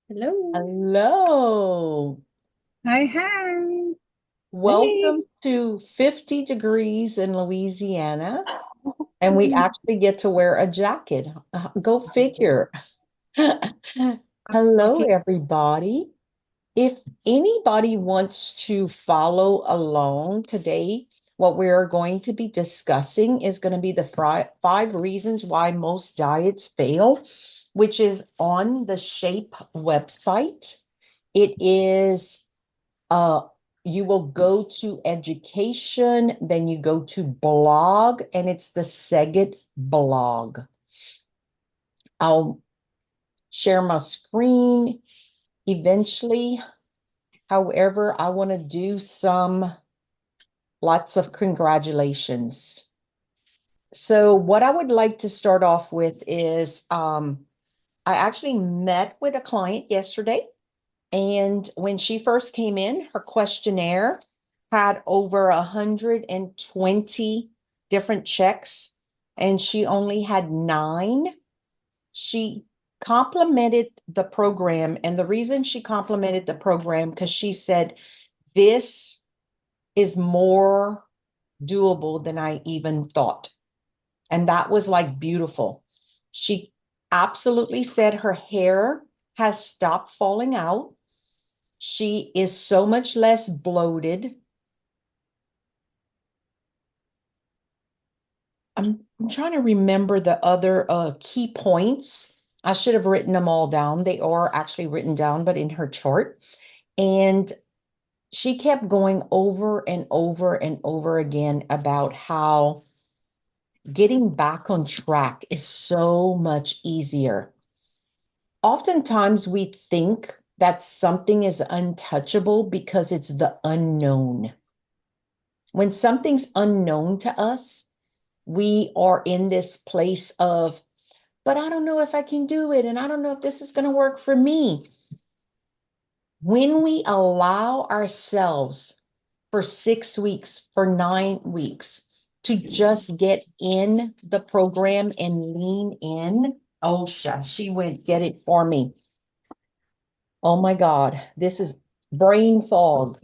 Hello. Hello. Hi, hi. Hey. Welcome to 50 degrees in Louisiana. And we Mm, actually get to wear a jacket. Go figure. I'm Hello, looking. everybody. If anybody wants to follow along today, what we're going to be discussing is going to be the five reasons why most diets fail, which is on the Shape website. It is Uh, you will go to education, then you go to blog, and it's the Segget blog. I'll share my screen eventually. However, I want to do some lots of congratulations. So, what I would like to start off with is I actually met with a client yesterday. And when she first came in, her questionnaire had over 120 different checks, and she only had nine. She complimented the program, and the reason she complimented the program because she said this is more doable than I even thought. And that was like beautiful. She absolutely said her hair has stopped falling out. She is so much less bloated. I'm trying to remember the other key points. I should have written them all down. They are actually written down, but in her chart. And she kept going over and over and over again about how getting back on track is so much easier. Oftentimes we think that something is untouchable because it's the unknown. When something's unknown to us, we are in this place of, but I don't know if I can do it. And I don't know if this is going to work for me. When we allow ourselves for 6 weeks, for 9 weeks, to just get in the program and lean in, oh, she went get it for me. Oh my God, this is brain fog.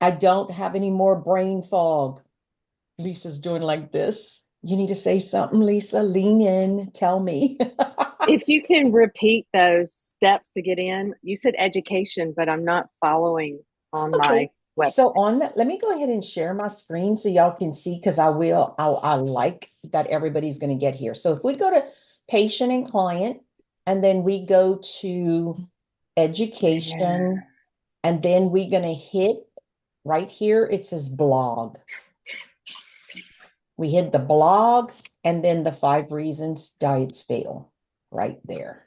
I don't have any more brain fog. Lisa's doing like this. You need to say something, Lisa. Lean in. Tell me. If you can repeat those steps to get in, you said education, but I'm not following on Okay. my So website. on that, let me go ahead and share my screen so y'all can see because I like that everybody's going to get here. So if we go to patient and client, and then we go to education, There. and then we're going to hit right here, it says blog. We hit the blog and then the five reasons diets fail right there.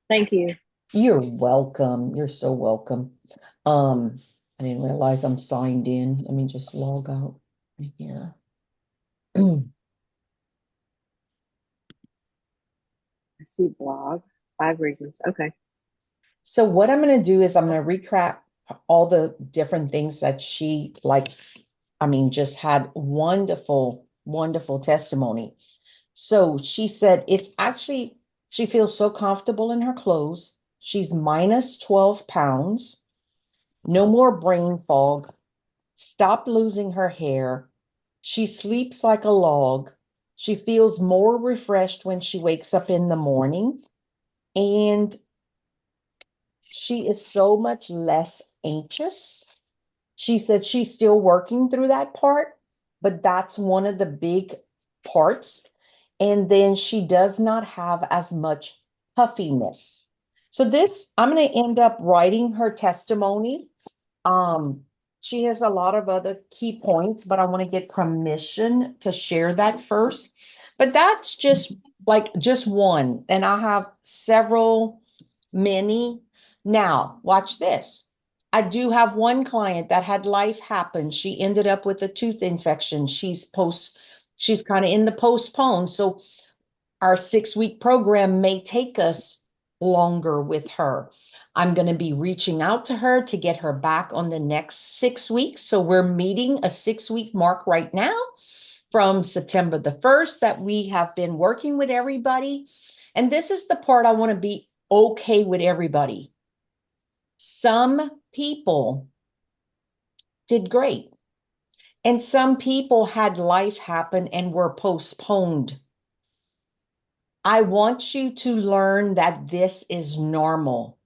Thank you. You're welcome. You're so welcome. Um, I didn't realize I'm signed in. Let me just log out here. I see blog. 5 reasons. Okay. So what I'm going to do is I'm going to recap all the different things that she like, I mean, just had wonderful, wonderful testimony. So she said it's actually, she feels so comfortable in her clothes. She's minus 12 pounds, no more brain fog, stopped losing her hair. She sleeps like a log. She feels more refreshed when she wakes up in the morning. And she is so much less anxious. She said she's still working through that part, but that's one of the big parts. And then she does not have as much puffiness. So this, I'm going to end up writing her testimony. Um, she has a lot of other key points, but I want to get permission to share that first. But that's just like just one, and I have several, many. Now, watch this. I do have one client that had life happen. She ended up with a tooth infection. She's kind of in the postpone. So our 6 week program may take us longer with her. I'm going to be reaching out to her to get her back on the next 6 weeks. So we're meeting a 6 week mark right now from September the 1st that we have been working with everybody. And this is the part I want to be okay with everybody. Some people did great, and some people had life happen and were postponed. I want you to learn that this is normal.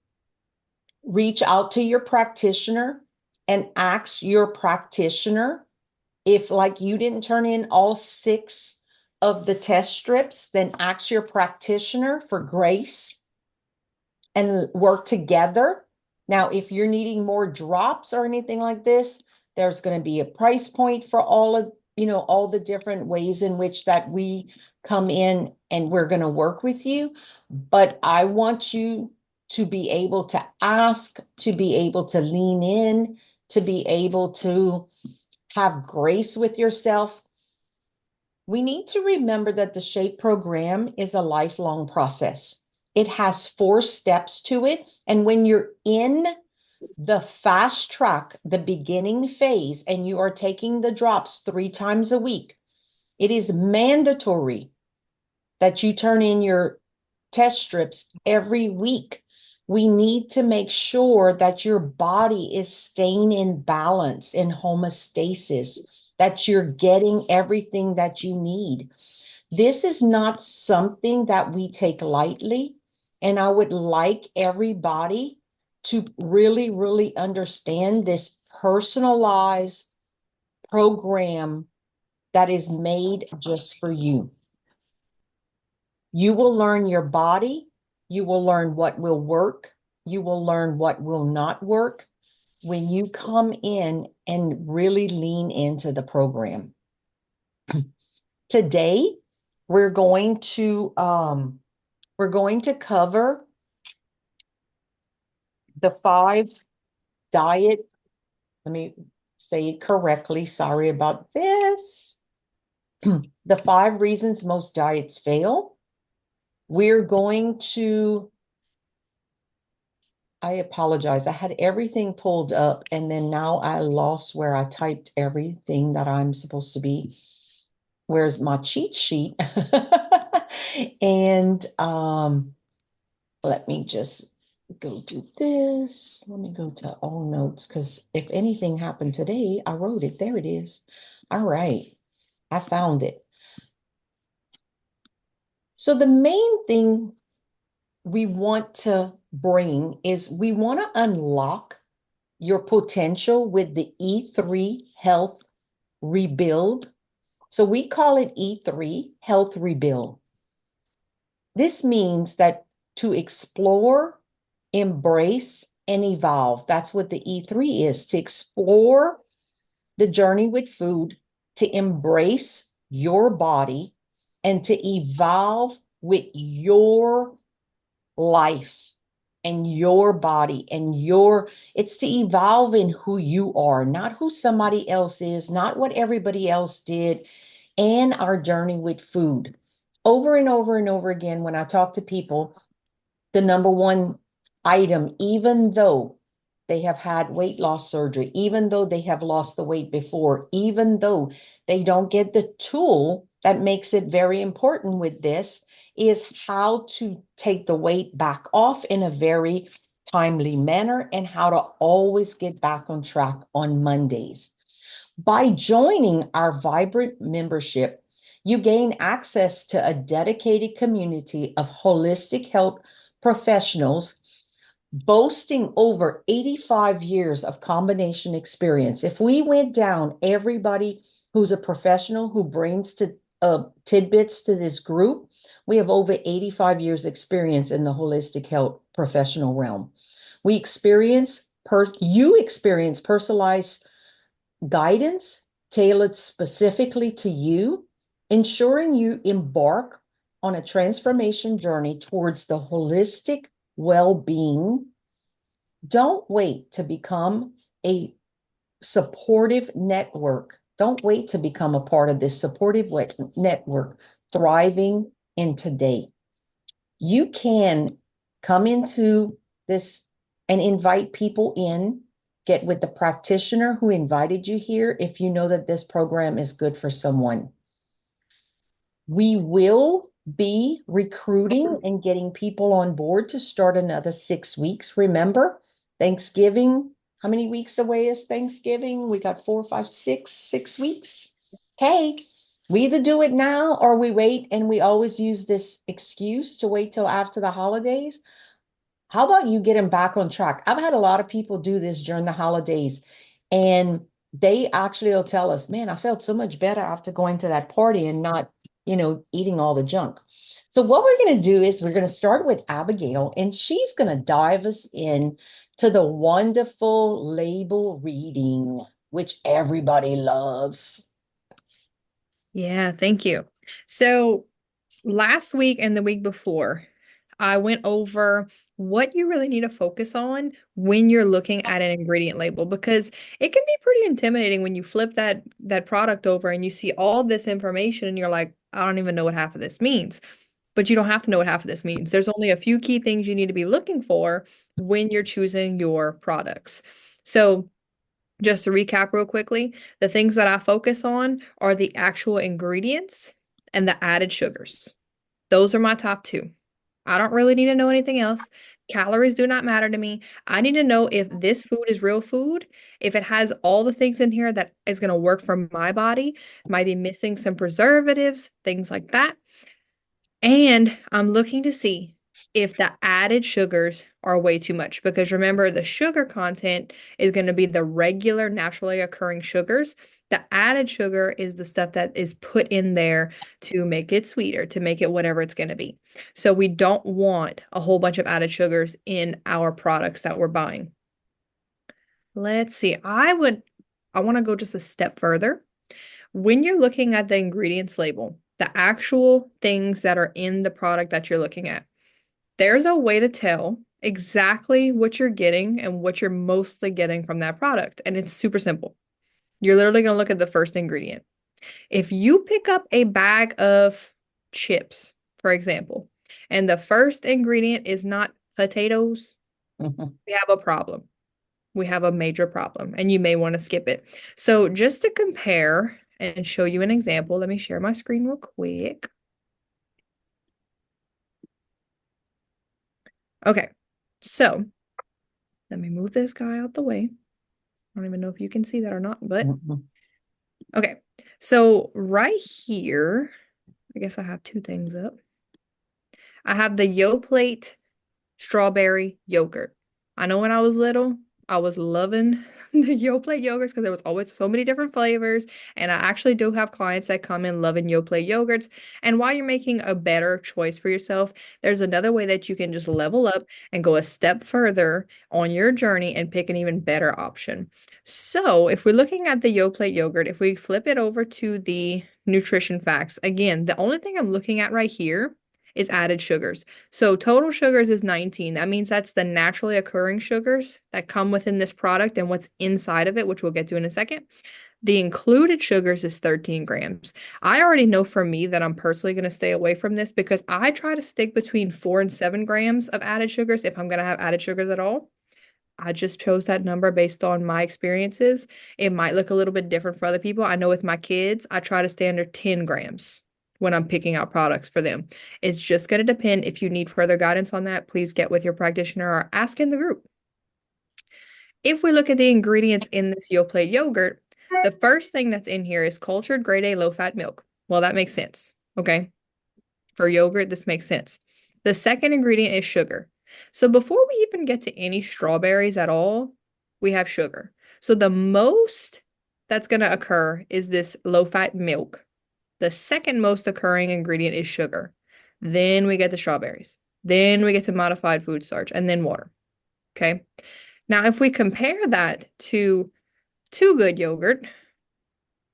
Reach out to your practitioner and ask your practitioner if, like, you didn't turn in all 6 of the test strips, then ask your practitioner for grace and work together. Now, if you're needing more drops or anything like this, there's going to be a price point for all of, all the different ways in which that we come in and we're going to work with you. But I want you to be able to ask, to be able to lean in, to be able to have grace with yourself. We need to remember that the SHAPE program is a lifelong process. It has 4 steps to it. And when you're in the fast track, the beginning phase, and you are taking the drops 3 times a week, it is mandatory that you turn in your test strips every week. We need to make sure that your body is staying in balance, in homeostasis, that you're getting everything that you need. This is not something that we take lightly. And I would like everybody to really, really understand this personalized program that is made just for you. You will learn your body. You will learn what will work. You will learn what will not work when you come in and really lean into the program. Today, we're going to cover the 5 diet. Let me say it correctly. Sorry about this. The 5 reasons most diets fail. We're going to, I apologize. I had everything pulled up and then now I lost where I typed everything that I'm supposed to be. Where's my cheat sheet? And let me just go to this. Let me go to all notes because if anything happened today, I wrote it. There it is. All right. I found it. So the main thing we want to bring is we want to unlock your potential with the E3 Health Rebuild. So we call it E3 Health Rebuild. This means that to explore, embrace, and evolve. That's what the E3 is, to explore the journey with food, to embrace your body, and to evolve with your life and your body and it's to evolve in who you are, not who somebody else is, not what everybody else did, and our journey with food. Over and over and over again, when I talk to people, the number one item, even though they have had weight loss surgery, even though they have lost the weight before, even though they don't get the tool that makes it very important with this, is how to take the weight back off in a very timely manner and how to always get back on track on Mondays. By joining our Vibrant membership, you gain access to a dedicated community of holistic health professionals boasting over 85 years of combination experience. If we went down everybody who's a professional who brings to tidbits to this group, we have over 85 years experience in the holistic health professional realm. You experience personalized guidance tailored specifically to you, ensuring you embark on a transformation journey towards the holistic well-being. Don't wait to become a supportive network. Don't wait to become a part of this supportive network thriving in today. You can come into this and invite people in, get with the practitioner who invited you here if you know that this program is good for someone. We will B, recruiting and getting people on board to start another 6 weeks. Remember, Thanksgiving, how many weeks away is Thanksgiving? We got 4, 5, 6, 6 weeks. Okay, we either do it now or we wait, and we always use this excuse to wait till after the holidays. How about you get them back on track? I've had a lot of people do this during the holidays, and they actually will tell us, man, I felt so much better after going to that party and not, eating all the junk. So what we're going to do is we're going to start with Abigail, and she's going to dive us in to the wonderful label reading, which everybody loves. Yeah, thank you. So last week and the week before, I went over what you really need to focus on when you're looking at an ingredient label because it can be pretty intimidating when you flip that product over and you see all this information and you're like, I don't even know what half of this means. But you don't have to know what half of this means. There's only a few key things you need to be looking for when you're choosing your products. So just to recap real quickly, the things that I focus on are the actual ingredients and the added sugars. Those are my top two. I don't really need to know anything else. Calories do not matter to me. I need to know if this food is real food, if it has all the things in here that is going to work for my body, might be missing some preservatives, things like that. And I'm looking to see if the added sugars are way too much because remember, the sugar content is going to be the regular, naturally occurring sugars. The added sugar is the stuff that is put in there to make it sweeter, to make it whatever it's going to be. So we don't want a whole bunch of added sugars in our products that we're buying. Let's see. I want to go just a step further. When you're looking at the ingredients label, the actual things that are in the product that you're looking at, there's a way to tell exactly what you're getting and what you're mostly getting from that product. And it's super simple. You're literally going to look at the first ingredient. If you pick up a bag of chips, for example, and the first ingredient is not potatoes, we have a problem. We have a major problem, and you may want to skip it. So, just to compare and show you an example, let me share my screen real quick. Okay, so let me move this guy out the way. I don't even know if you can see that or not, but okay. So, right here, I guess I have two things up. I have the Yoplait strawberry yogurt. I know when I was little, I was loving the Yoplait yogurts because there was always so many different flavors. And I actually do have clients that come in loving Yoplait yogurts. And while you're making a better choice for yourself, there's another way that you can just level up and go a step further on your journey and pick an even better option. So if we're looking at the Yoplait yogurt, if we flip it over to the nutrition facts, again, the only thing I'm looking at right here is added sugars. So total sugars is 19. That means that's the naturally occurring sugars that come within this product and what's inside of it, which we'll get to in a second. The included sugars is 13 grams. I already know for me that I'm personally going to stay away from this because I try to stick between 4 and 7 grams of added sugars if I'm going to have added sugars at all. I just chose that number based on my experiences. It might look a little bit different for other people. I know with my kids, I try to stay under 10 grams when I'm picking out products for them. It's just going to depend. If you need further guidance on that, please get with your practitioner or ask in the group. If we look at the ingredients in this Yoplait yogurt, the first thing that's in here is cultured grade A low-fat milk. Well, that makes sense. Okay. For yogurt, this makes sense. The second ingredient is sugar. So before we even get to any strawberries at all, we have sugar. So the most that's going to occur is this low-fat milk. The second most occurring ingredient is sugar. Then we get the strawberries. Then we get to modified food starch and then water. Okay. Now, if we compare that to Too Good yogurt,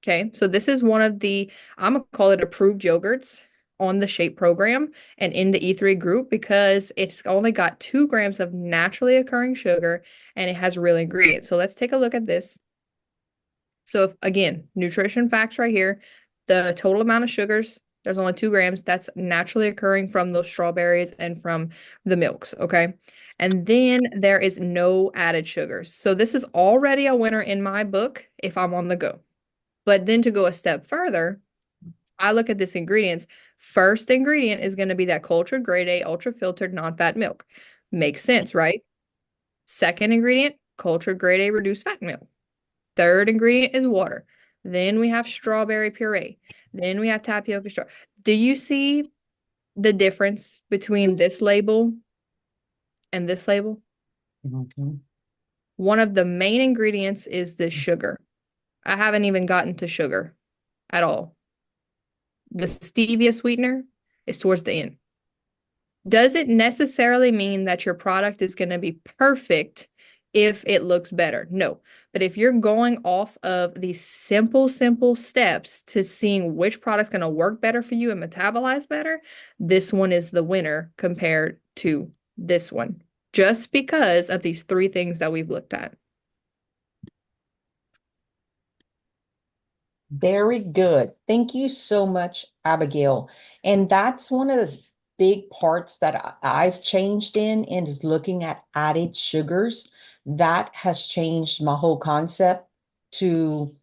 okay, so this is one of the, I'm going to call it approved yogurts on the Shape program and in the E3 group because it's only got 2 grams of naturally occurring sugar and it has real ingredients. So let's take a look at this. So if, again, nutrition facts right here, the total amount of sugars, there's only 2 grams. That's naturally occurring from those strawberries and from the milks, okay? And then there is no added sugars. So this is already a winner in my book if I'm on the go. But then to go a step further, I look at this ingredients. First ingredient is going to be that cultured grade A ultra filtered non-fat milk. Makes sense, right? Second ingredient, cultured grade A reduced fat milk. Third ingredient is water. Then we have strawberry puree. Then we have tapioca straw. Do you see the difference between this label and this label? Mm-hmm. One of the main ingredients is the sugar. I haven't even gotten to sugar at all. The stevia sweetener is towards the end. Does it necessarily mean that your product is going to be perfect if it looks better? No. But if you're going off of these simple steps to seeing which product's going to work better for you and metabolize better, this one is the winner compared to this one, just because of these three things that we've looked at. Very good. Thank you so much, Abigail. And that's one of the big parts that I've changed in and is looking at added sugars. That has changed my whole concept to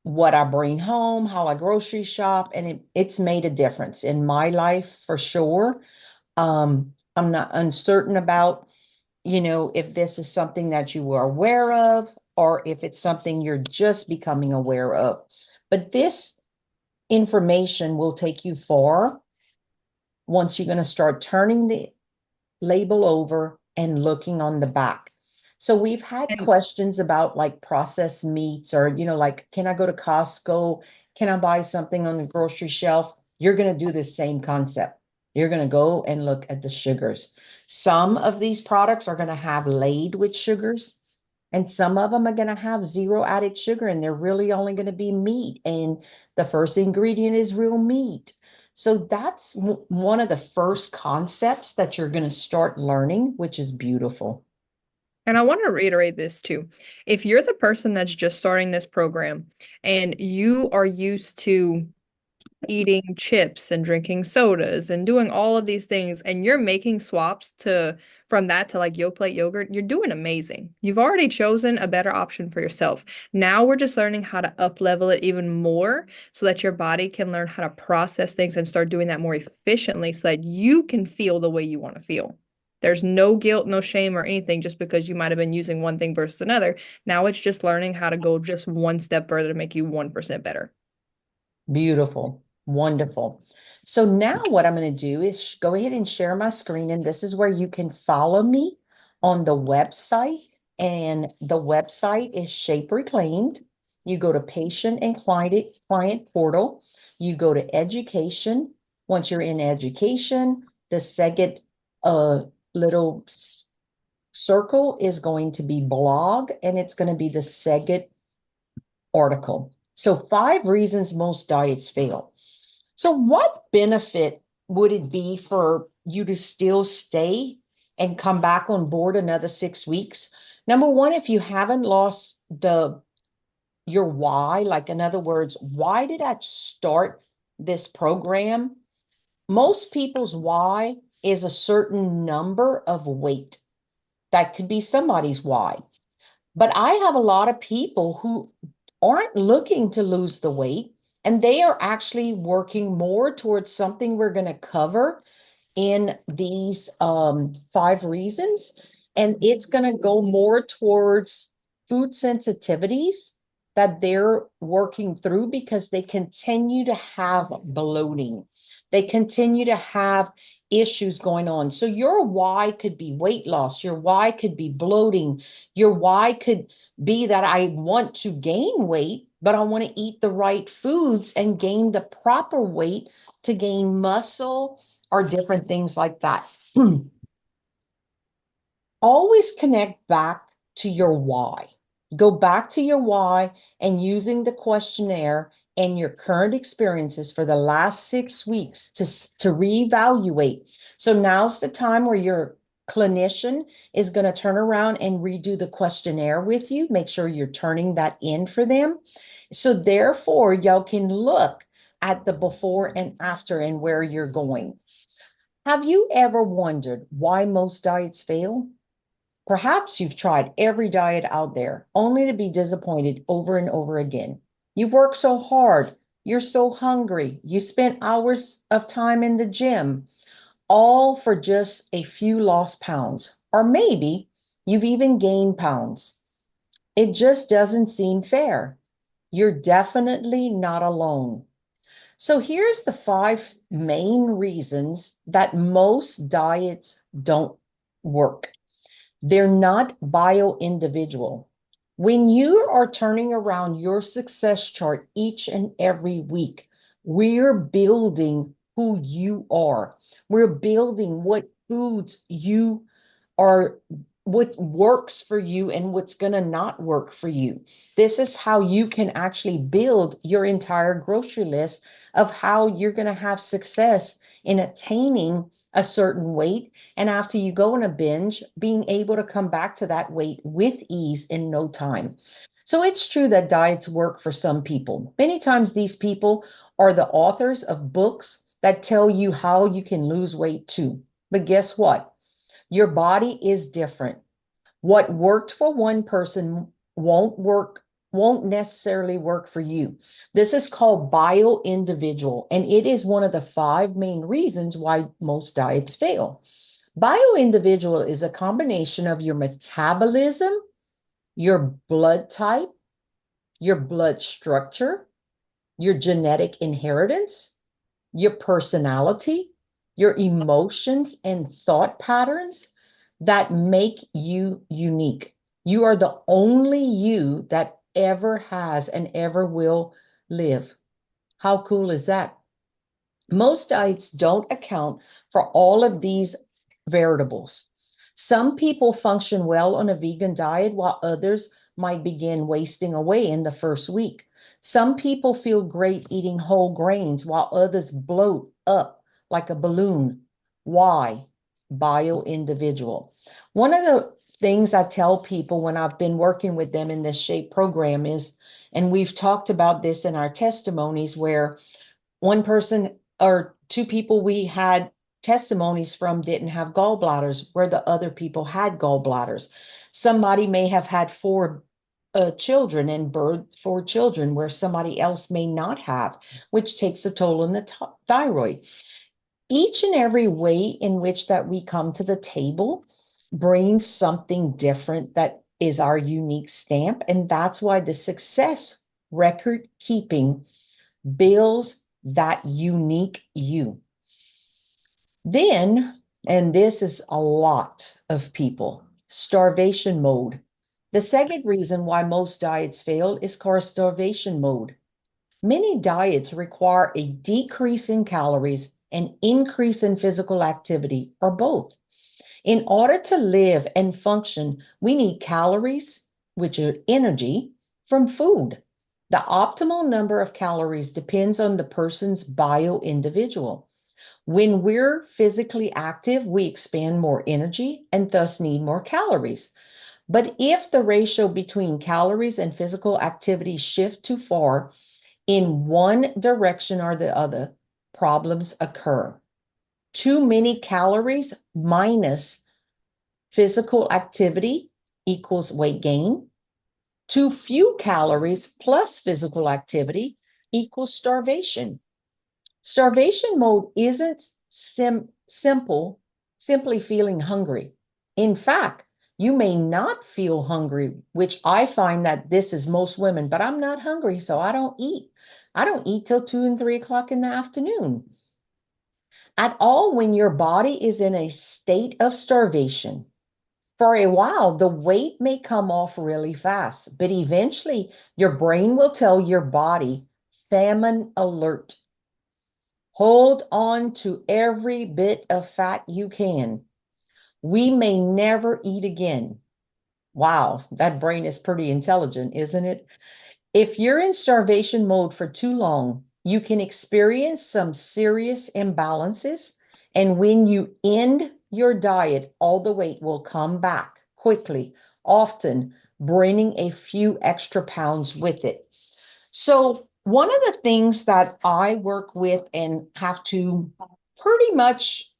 what I bring home, how I grocery shop, and it's made a difference in my life for sure. I'm not uncertain about, if this is something that you were aware of or if it's something you're just becoming aware of. But this information will take you far once you're going to start turning the label over and looking on the back. So we've had And questions about like processed meats or, like, can I go to Costco? Can I buy something on the grocery shelf? You're going to do the same concept. You're going to go and look at the sugars. Some of these products are going to have laid with sugars, and some of them are going to have zero added sugar, and they're really only going to be meat. And the first ingredient is real meat. So that's one of the first concepts that you're going to start learning, which is beautiful. I want to reiterate this too. If you're the person that's just starting this program and you are used to eating chips and drinking sodas and doing all of these things and you're making swaps to from that to like Yoplait yogurt, you're doing amazing. You've already chosen a better option for yourself. Now we're just learning how to up level it even more so that your body can learn how to process things and start doing that more efficiently so that you can feel the way you want to feel. There's no guilt, no shame or anything just because you might have been using one thing versus another. Now it's just learning how to go just one step further to make you 1% better. Beautiful. Wonderful. So now what I'm going to do is go ahead and share my screen, and this is where you can follow me on the website. And the website is Shape Reclaimed. You go to patient and client portal. You go to education. Once you're in education, the second little circle is going to be blog, and it's going to be the second article. So 5 reasons most diets fail. So what benefit would it be for you to still stay and come back on board another 6 weeks? Number one, if you haven't lost your why, like in other words, why did I start this program? Most people's why is a certain number of weight. That could be somebody's why. But I have a lot of people who aren't looking to lose the weight, and they are actually working more towards something we're going to cover in these 5 reasons. And it's going to go more towards food sensitivities that they're working through because they continue to have bloating. They continue to have issues going on. So your why could be weight loss. Your why could be bloating. Your why could be that I want to gain weight, but I want to eat the right foods and gain the proper weight to gain muscle or different things like that. Always connect back to your why. Go back to your why and using the questionnaire and your current experiences for the last 6 weeks to reevaluate. So now's the time where your clinician is going to turn around and redo the questionnaire with you. Make sure you're turning that in for them. So therefore, y'all can look at the before and after and where you're going. Have you ever wondered why most diets fail? Perhaps you've tried every diet out there only to be disappointed over and over again. You've worked so hard You're so hungry. You spent hours of time in the gym, all for just a few lost pounds. Or maybe you've even gained pounds. It just doesn't seem fair. You're definitely not alone. So here's the 5 main reasons that most diets don't work. They're not bio-individual. When you are turning around your success chart each and every week, we're building who you are. We're building what foods you are, what works for you and what's going to not work for you. This is how you can actually build your entire grocery list of how you're going to have success in attaining a certain weight. And after you go on a binge, being able to come back to that weight with ease in no time. So it's true that diets work for some people. Many times these people are the authors of books that tell you how you can lose weight too. But guess what? Your body is different. What worked for one person won't necessarily work for you. This is called bio-individual, and it is one of the 5 main reasons why most diets fail. Bio-individual is a combination of your metabolism, your blood type, your blood structure, your genetic inheritance, your personality, your emotions and thought patterns that make you unique. You are the only you that ever has and ever will live. How cool is that? Most diets don't account for all of these variables. Some people function well on a vegan diet while others might begin wasting away in the first week. Some people feel great eating whole grains while others bloat up like a balloon. Why? Bio-individual. One of the things I tell people when I've been working with them in this SHAPE program is, and we've talked about this in our testimonies, where one person or 2 people we had testimonies from didn't have gallbladders, where the other people had gallbladders. Somebody may have had 4 children and birthed 4 children, where somebody else may not have, which takes a toll on the thyroid. Each and every way in which that we come to the table brings something different that is our unique stamp, and that's why the success record keeping builds that unique you. Then, and this is a lot of people, starvation mode. The second reason why most diets fail is called starvation mode. Many diets require a decrease in calories and increase in physical activity, or both. In order to live and function, we need calories, which are energy, from food. The optimal number of calories depends on the person's bio-individual. When we're physically active, we expend more energy and thus need more calories. But if the ratio between calories and physical activity shift too far in one direction or the other, problems occur. Too many calories minus physical activity equals weight gain. Too few calories plus physical activity equals starvation. Starvation mode isn't simply feeling hungry. In fact, you may not feel hungry, which I find that this is most women, but I'm not hungry, so I don't eat. I don't eat till 2 and 3 o'clock in the afternoon. At all, when your body is in a state of starvation, for a while, the weight may come off really fast, but eventually your brain will tell your body, famine alert. Hold on to every bit of fat you can. We may never eat again. Wow, that brain is pretty intelligent, isn't it? If you're in starvation mode for too long, you can experience some serious imbalances. And when you end your diet, all the weight will come back quickly, often bringing a few extra pounds with it. So one of the things that I work with and have to pretty much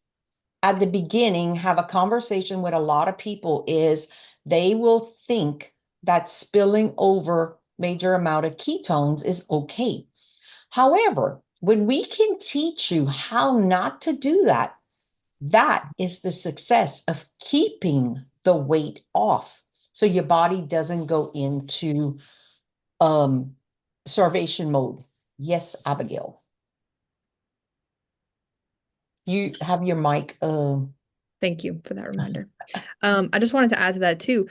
at the beginning have a conversation with a lot of people is they will think that spilling over major amount of ketones is okay. However, when we can teach you how not to do that, that is the success of keeping the weight off. So your body doesn't go into starvation mode. Yes, Abigail. You have your mic. Thank you for that reminder. I just wanted to add to that too.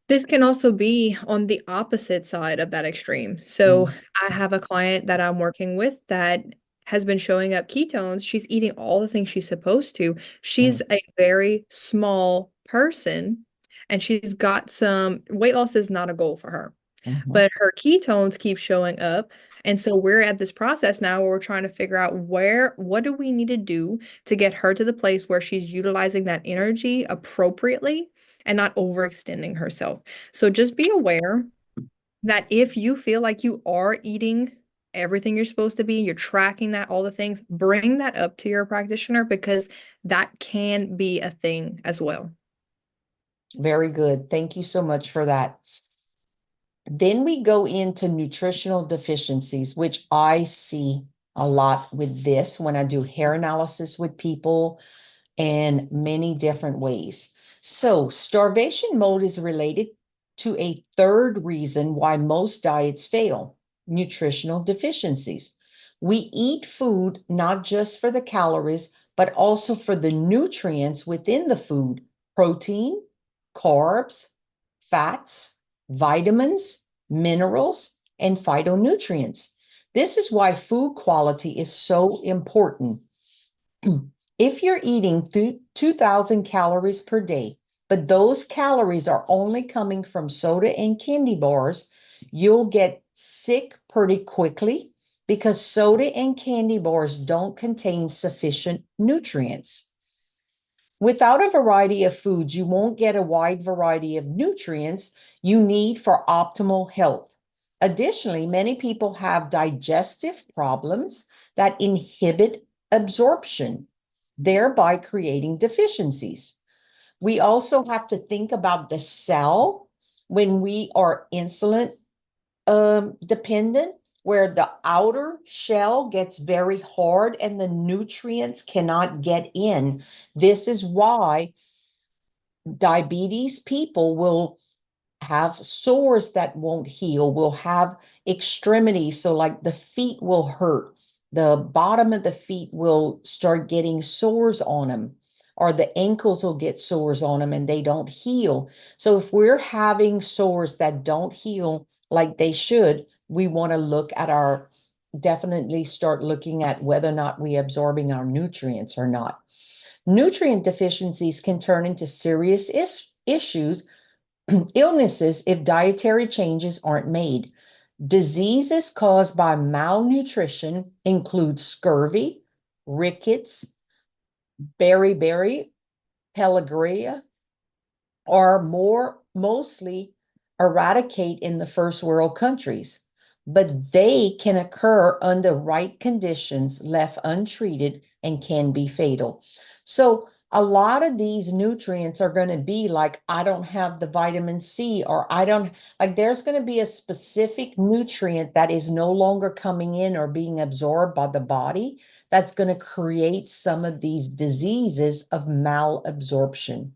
This can also be on the opposite side of that extreme. So I have a client that I'm working with that has been showing up ketones. She's eating all the things she's supposed to. She's a very small person and she's got some weight loss is not a goal for her. But her ketones keep showing up. And so we're at this process now where we're trying to figure out what do we need to do to get her to the place where she's utilizing that energy appropriately and not overextending herself. So just be aware that if you feel like you are eating everything you're supposed to be, you're tracking that, all the things, bring that up to your practitioner because that can be a thing as well. Very good. Thank you so much for that. Then we go into nutritional deficiencies, which I see a lot with this when I do hair analysis with people and many different ways. So starvation mode is related to a third reason why most diets fail, nutritional deficiencies. We eat food not just for the calories, but also for the nutrients within the food, protein, carbs, fats, vitamins, minerals, and phytonutrients. This is why food quality is so important. If you're eating 2,000 calories per day, but those calories are only coming from soda and candy bars, you'll get sick pretty quickly because soda and candy bars don't contain sufficient nutrients. Without a variety of foods, you won't get a wide variety of nutrients you need for optimal health. Additionally, many people have digestive problems that inhibit absorption, thereby creating deficiencies. We also have to think about the cell when we are insulin dependent, where the outer shell gets very hard and the nutrients cannot get in. This is why diabetes people will have sores that won't heal, will have extremities. So, like the feet will hurt, the bottom of the feet will start getting sores on them, or the ankles will get sores on them and they don't heal. So, if we're having sores that don't heal like they should, we want to definitely start looking at whether or not we're absorbing our nutrients or not. Nutrient deficiencies can turn into serious issues, illnesses, if dietary changes aren't made. Diseases caused by malnutrition include scurvy, rickets, beriberi, pellagra, are mostly eradicate in the first world countries, but they can occur under right conditions left untreated and can be fatal. So a lot of these nutrients are going to be like, I don't have the vitamin C, or I don't, like, there's going to be a specific nutrient that is no longer coming in or being absorbed by the body that's going to create some of these diseases of malabsorption.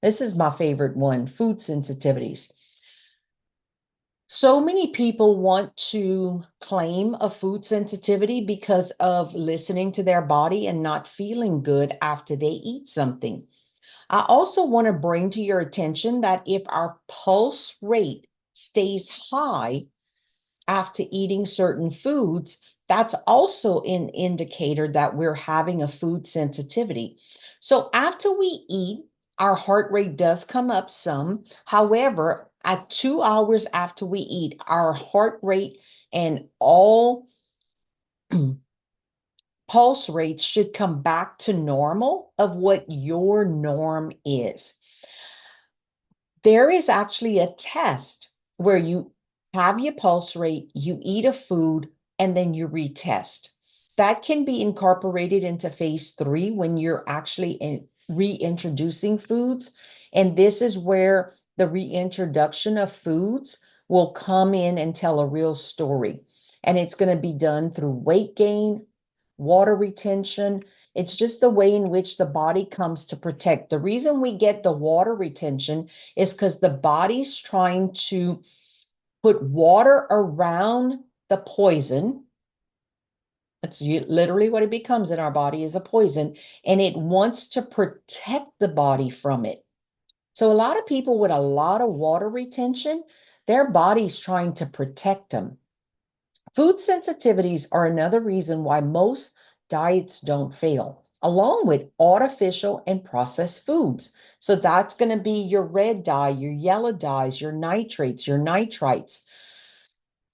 This is my favorite one, food sensitivities. So many people want to claim a food sensitivity because of listening to their body and not feeling good after they eat something. I also want to bring to your attention that if our pulse rate stays high after eating certain foods, that's also an indicator that we're having a food sensitivity. So after we eat, our heart rate does come up some. However, at 2 hours after we eat, our heart rate and all pulse rates should come back to normal of what your norm is. There is actually a test where you have your pulse rate, you eat a food, and then you retest. That can be incorporated into phase 3 when you're actually reintroducing foods. And this is where the reintroduction of foods will come in and tell a real story. And it's going to be done through weight gain, water retention. It's just the way in which the body comes to protect. The reason we get the water retention is because the body's trying to put water around the poison. That's literally what it becomes in our body, is a poison, and it wants to protect the body from it. So a lot of people with a lot of water retention, their body's trying to protect them. Food sensitivities are another reason why most diets don't fail, along with artificial and processed foods. So that's going to be your red dye, your yellow dyes, your nitrates, your nitrites.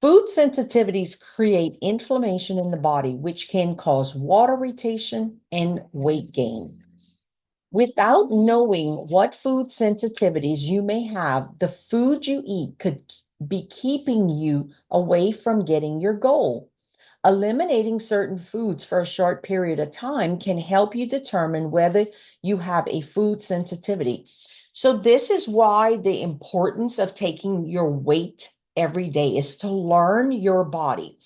Food sensitivities create inflammation in the body, which can cause water retention and weight gain. Without knowing what food sensitivities you may have, the food you eat could be keeping you away from getting your goal. Eliminating certain foods for a short period of time can help you determine whether you have a food sensitivity. So this is why the importance of taking your weight every day is to learn your body.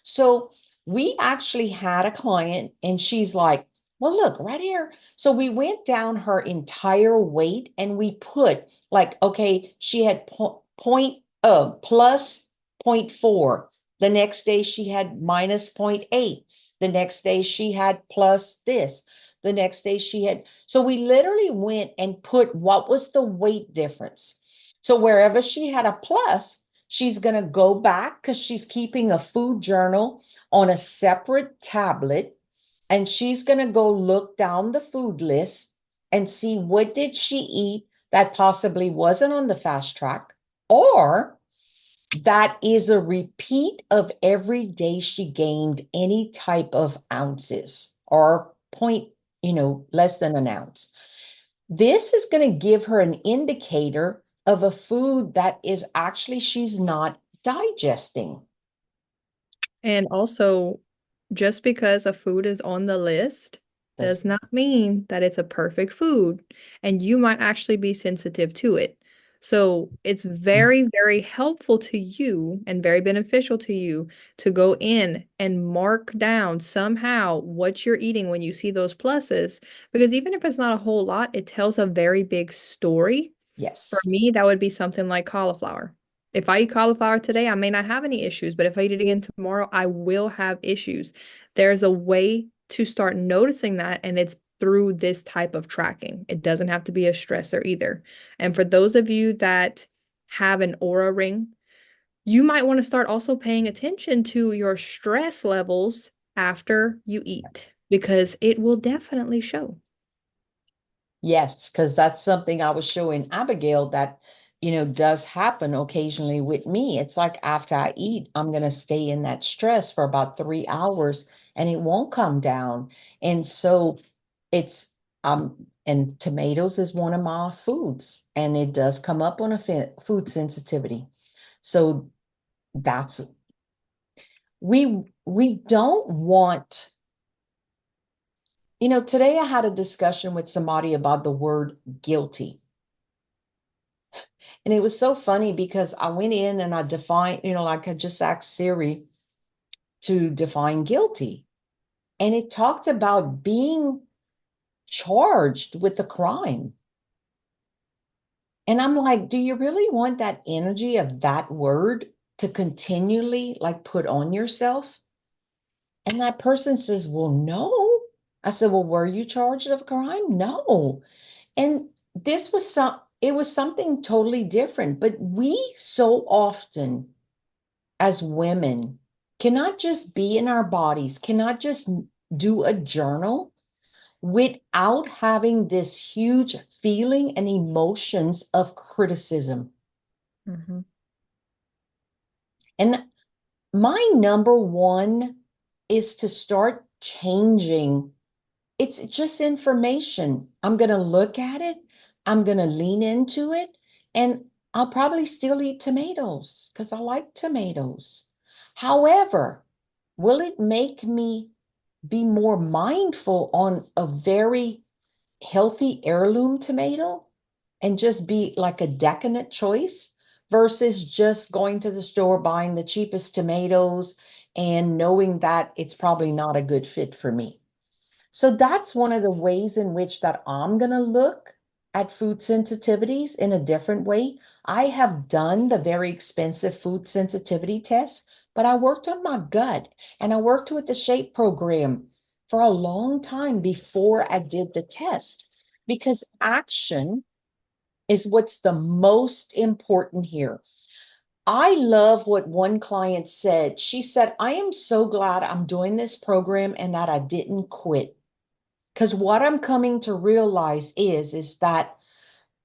So we actually had a client and she's like, well, look right here. So we went down her entire weight and we put like, okay, she had plus 0.4. The next day she had minus 0.8. The next day she had plus this. The next day she had, so we literally went and put what was the weight difference. So wherever she had a plus, she's going to go back because she's keeping a food journal on a separate tablet, and she's going to go look down the food list and see what did she eat that possibly wasn't on the fast track, or that is a repeat of every day she gained any type of ounces or point, less than an ounce. This is going to give her an indicator of a food that is actually she's not digesting. And also, just because a food is on the list does not mean that it's a perfect food, and you might actually be sensitive to it. So it's very, very helpful to you and very beneficial to you to go in and mark down somehow what you're eating when you see those pluses, because even if it's not a whole lot, it tells a very big story. Yes. For me, that would be something like cauliflower. If I eat cauliflower today, I may not have any issues, but if I eat it again tomorrow, I will have issues. There's a way to start noticing that, and it's through this type of tracking. It doesn't have to be a stressor either. And for those of you that have an Aura ring, you might want to start also paying attention to your stress levels after you eat, because it will definitely show. Yes, because that's something I was showing Abigail that, does happen occasionally with me. It's like after I eat, I'm going to stay in that stress for about 3 hours and it won't come down. And so it's, and tomatoes is one of my foods and it does come up on a food sensitivity. So that's, we don't want, today I had a discussion with somebody about the word guilty. And it was so funny because I went in and I defined, like I just asked Siri to define guilty. And it talked about being charged with a crime. And I'm like, do you really want that energy of that word to continually like put on yourself? And that person says, well, no. I said, well, were you charged of a crime? No. And it was something totally different. But we so often as women cannot just be in our bodies, cannot just do a journal without having this huge feeling and emotions of criticism. Mm-hmm. And my number one is to start changing. It's just information. I'm going to look at it. I'm going to lean into it. And I'll probably still eat tomatoes because I like tomatoes. However, will it make me be more mindful on a very healthy heirloom tomato and just be like a decadent choice versus just going to the store buying the cheapest tomatoes and knowing that it's probably not a good fit for me. So that's one of the ways in which that I'm going to look at food sensitivities in a different way. I have done the very expensive food sensitivity test, but I worked on my gut and I worked with the SHAPE program for a long time before I did the test because action is what's the most important here. I love what one client said. She said, I am so glad I'm doing this program and that I didn't quit. Because what I'm coming to realize is that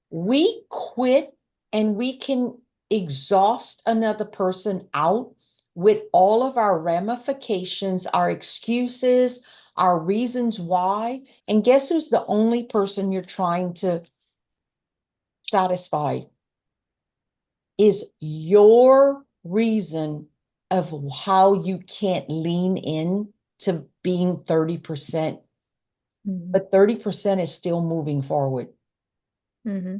we quit and we can exhaust another person out with all of our ramifications, our excuses, our reasons why. And guess who's the only person you're trying to satisfy? Is your reason of how you can't lean in to being 30%, Mm-hmm. but 30% is still moving forward. Mm-hmm.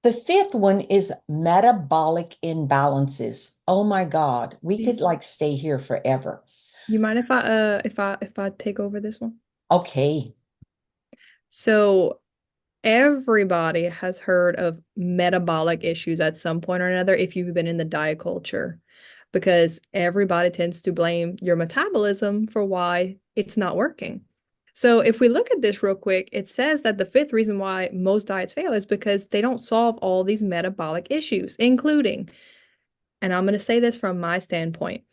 The fifth one is metabolic imbalances. Oh my God, we could like stay here forever. You mind if I take over this one? Okay. So everybody has heard of metabolic issues at some point or another if you've been in the diet culture, because everybody tends to blame your metabolism for why it's not working. So if we look at this real quick, it says that the fifth reason why most diets fail is because they don't solve all these metabolic issues, including, and I'm going to say this from my standpoint,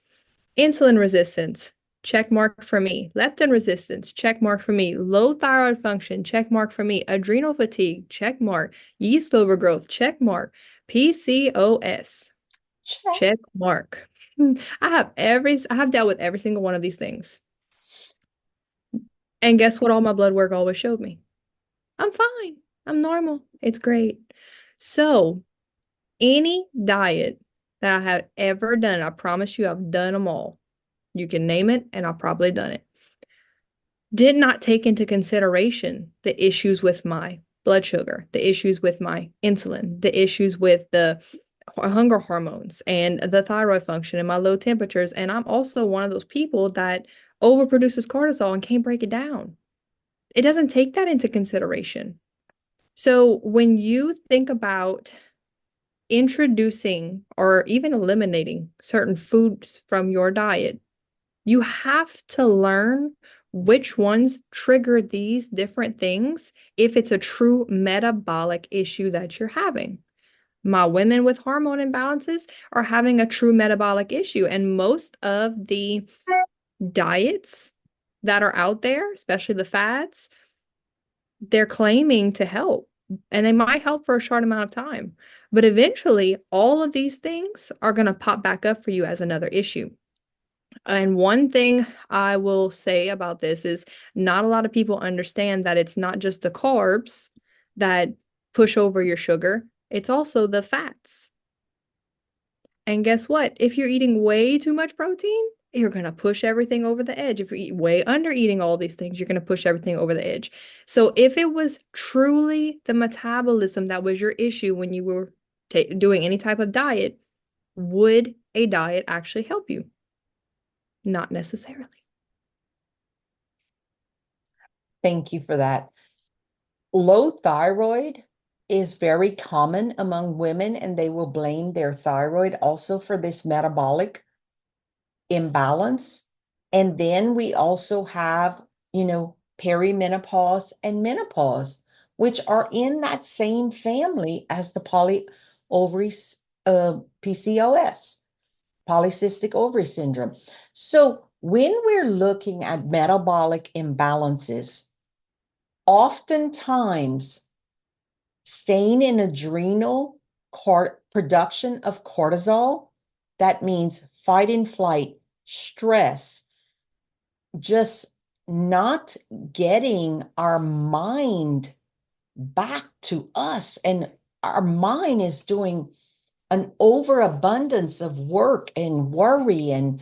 insulin resistance, check mark for me. Leptin resistance, check mark for me. Low thyroid function, check mark for me. Adrenal fatigue, check mark. Yeast overgrowth, check mark. PCOS, check mark. I have dealt with every single one of these things. And guess what all my blood work always showed me? I'm fine. I'm normal. It's great. So, any diet that I have ever done, I promise you I've done them all. You can name it, and I've probably done it. Did not take into consideration the issues with my blood sugar, the issues with my insulin, the issues with the hunger hormones and the thyroid function and my low temperatures. And I'm also one of those people that overproduces cortisol and can't break it down. It doesn't take that into consideration. So when you think about introducing or even eliminating certain foods from your diet, you have to learn which ones trigger these different things if it's a true metabolic issue that you're having. My women with hormone imbalances are having a true metabolic issue, and most of the diets that are out there, especially the fads, they're claiming to help, and they might help for a short amount of time. But eventually, all of these things are going to pop back up for you as another issue. And one thing I will say about this is not a lot of people understand that it's not just the carbs that push over your sugar, it's also the fats. And guess what? If you're eating way too much protein, you're going to push everything over the edge. If you eat way under eating all these things, you're going to push everything over the edge. So if it was truly the metabolism that was your issue when you were doing any type of diet, would a diet actually help you? Not necessarily. Thank you for that. Low thyroid is very common among women, and they will blame their thyroid also for this metabolic imbalance. And then we also have, perimenopause and menopause, which are in that same family as the PCOS, polycystic ovary syndrome. So when we're looking at metabolic imbalances, oftentimes staying in adrenal production of cortisol, that means fight and flight, stress, just not getting our mind back to us. And our mind is doing an overabundance of work and worry and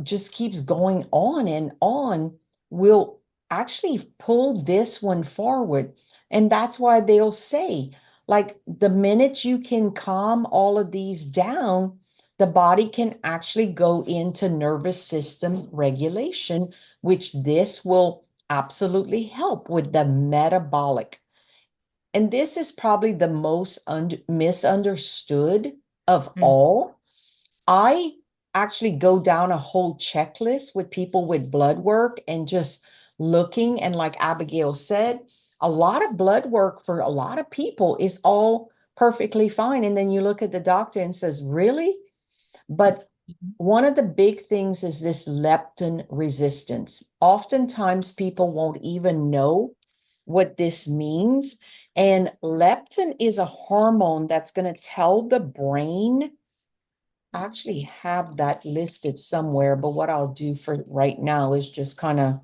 just keeps going on and on, will actually pull this one forward. And that's why they'll say, like, the minute you can calm all of these down, the body can actually go into nervous system regulation, which this will absolutely help with the metabolic. And this is probably the most misunderstood of Mm. all. I actually go down a whole checklist with people with blood work and just looking. And like Abigail said, a lot of blood work for a lot of people is all perfectly fine. And then you look at the doctor and says, really? But one of the big things is this leptin resistance. Oftentimes people won't even know what this means. And leptin is a hormone that's going to tell the brain. I actually have that listed somewhere, but what I'll do for right now is just kind of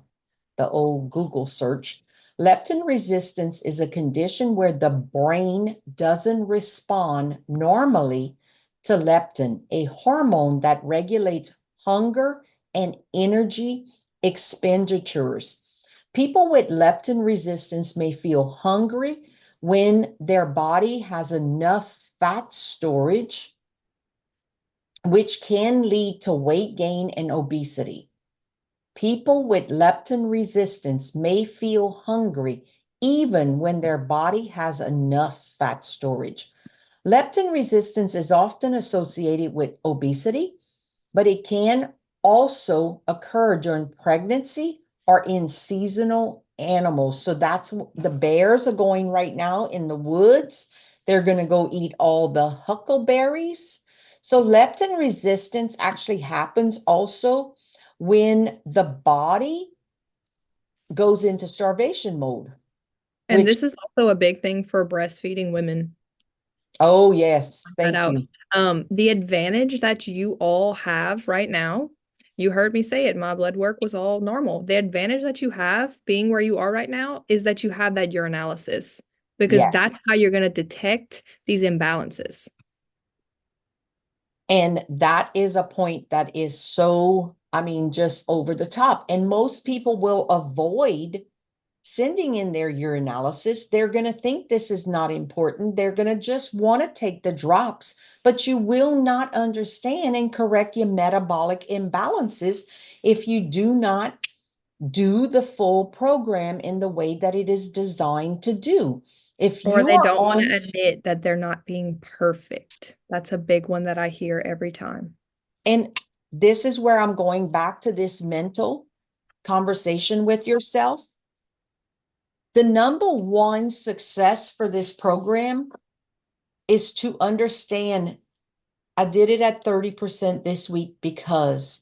the old Google search. Leptin resistance is a condition where the brain doesn't respond normally to leptin, a hormone that regulates hunger and energy expenditures. People with leptin resistance may feel hungry when their body has enough fat storage, which can lead to weight gain and obesity. People with leptin resistance may feel hungry even when their body has enough fat storage. Leptin resistance is often associated with obesity, but it can also occur during pregnancy or in seasonal animals. So that's the bears are going right now in the woods. They're going to go eat all the huckleberries. So leptin resistance actually happens also when the body goes into starvation mode, And which, this is also a big thing for breastfeeding women. oh, yes, That thank out. you. The advantage that you all have right now, you heard me say it, my blood work was all normal. The advantage that you have being where you are right now is that you have that urinalysis because Yes. that's how you're going to detect these imbalances. And that is a point that is so, I mean, just over the top. And most people will avoid sending in their urinalysis. They're going to think this is not important. They're going to just want to take the drops, but you will not understand and correct your metabolic imbalances if you do not do the full program in the way that it is designed to do. If Or you they are don't want to on, admit that they're not being perfect. That's a big one that I hear every time. and this is where I'm going back to this mental conversation with yourself. The number one success for this program is to understand I did it at 30% this week because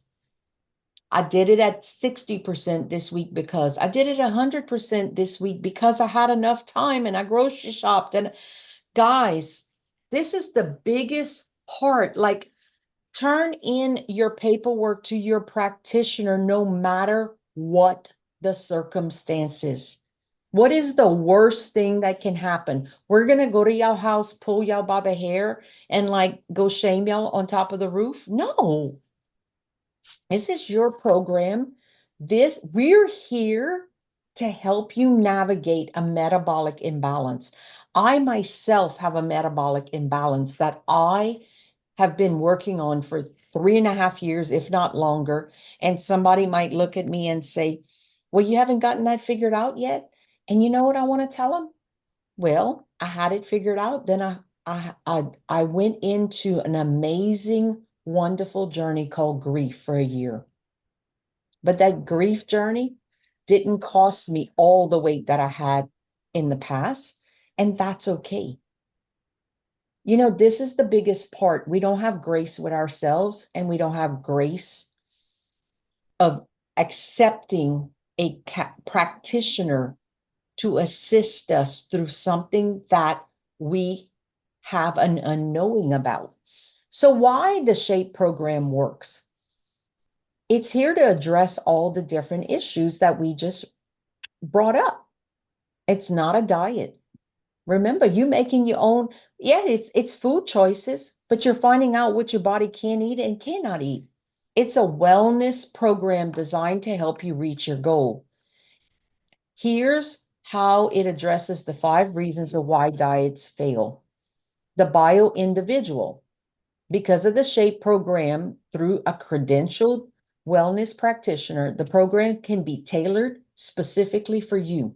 I did it at 60% this week because I did it 100% this week because I had enough time and I grocery shopped. And guys, this is the biggest part. Like, turn in your paperwork to your practitioner no matter what the circumstances. What is the worst thing that can happen? We're going to go to y'all house, pull y'all by the hair, and like go shame y'all on top of the roof? No, this is your program. We're here to help you navigate a metabolic imbalance. I myself have a metabolic imbalance that I have been working on for 3.5 years, if not longer. And somebody might look at me and say, well, you haven't gotten that figured out yet. And you know what I want to tell them? Well, I had it figured out. Then I went into an amazing, wonderful journey called grief for a year. But that grief journey didn't cost me all the weight that I had in the past. And that's okay. You know, this is the biggest part. We don't have grace with ourselves, and we don't have grace of accepting a practitioner to assist us through something that we have an unknowing about. So, why the SHAPE program works? It's here to address all the different issues that we just brought up. It's not a diet. Remember, you making your own, yeah, it's food choices, but you're finding out what your body can eat and cannot eat. It's a wellness program designed to help you reach your goal. Here's how it addresses the 5 reasons of why diets fail. The bio individual. Because of the SHAPE program, through a credentialed wellness practitioner, the program can be tailored specifically for you.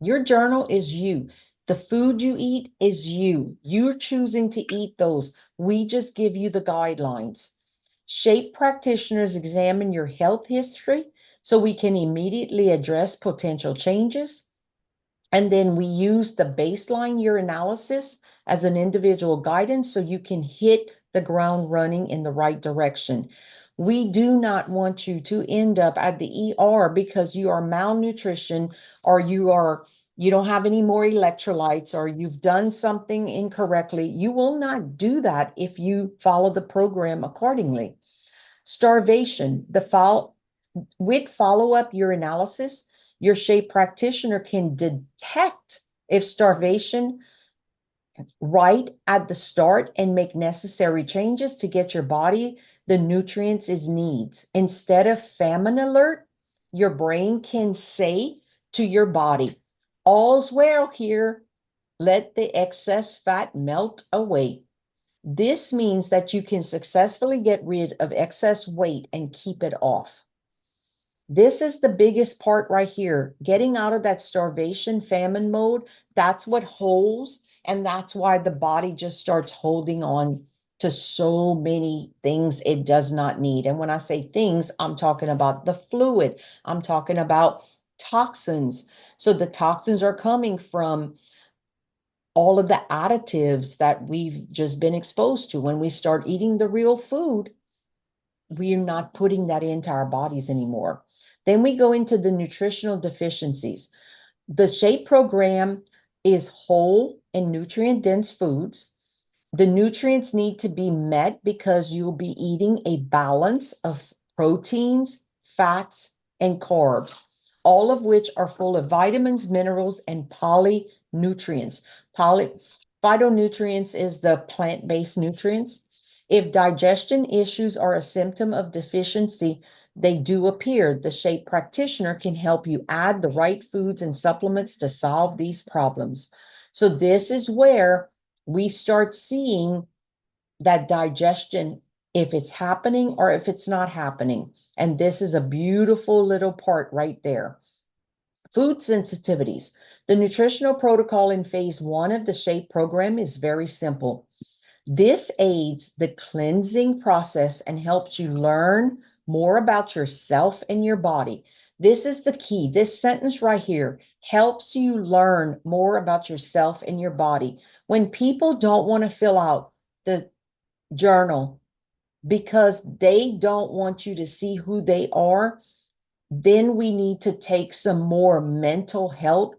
Your journal is you. The food you eat is you. You're choosing to eat those. We just give you the guidelines. SHAPE practitioners examine your health history so we can immediately address potential changes. And then we use the baseline urinalysis as an individual guidance so you can hit the ground running in the right direction. We do not want you to end up at the ER because you are malnutrition or you don't have any more electrolytes or you've done something incorrectly. You will not do that if you follow the program accordingly. Starvation, with follow-up urinalysis, your SHAPE practitioner can detect if starvation right at the start and make necessary changes to get your body the nutrients it needs. Instead of famine alert, your brain can say to your body, all's well here, let the excess fat melt away. This means that you can successfully get rid of excess weight and keep it off. This is the biggest part right here. Getting out of that starvation famine mode, that's what holds, and that's why the body just starts holding on to so many things it does not need. And when I say things, I'm talking about the fluid. I'm talking about toxins. So the toxins are coming from all of the additives that we've just been exposed to. When we start eating the real food, we're not putting that into our bodies anymore. Then we go into the nutritional deficiencies. The SHAPE program is whole and nutrient dense foods. The nutrients need to be met because you'll be eating a balance of proteins, fats, and carbs, all of which are full of vitamins, minerals, and polynutrients. Phytonutrients is the plant-based nutrients. If digestion issues are a symptom of deficiency, they do appear. The SHAPE practitioner can help you add the right foods and supplements to solve these problems. So this is where we start seeing that digestion, if it's happening or if it's not happening. And this is a beautiful little part right there. Food sensitivities. The nutritional protocol in phase 1 of the SHAPE program is very simple. This aids the cleansing process and helps you learn more about yourself and your body. This is the key. This sentence right here helps you learn more about yourself and your body. When people don't want to fill out the journal because they don't want you to see who they are, then we need to take some more mental health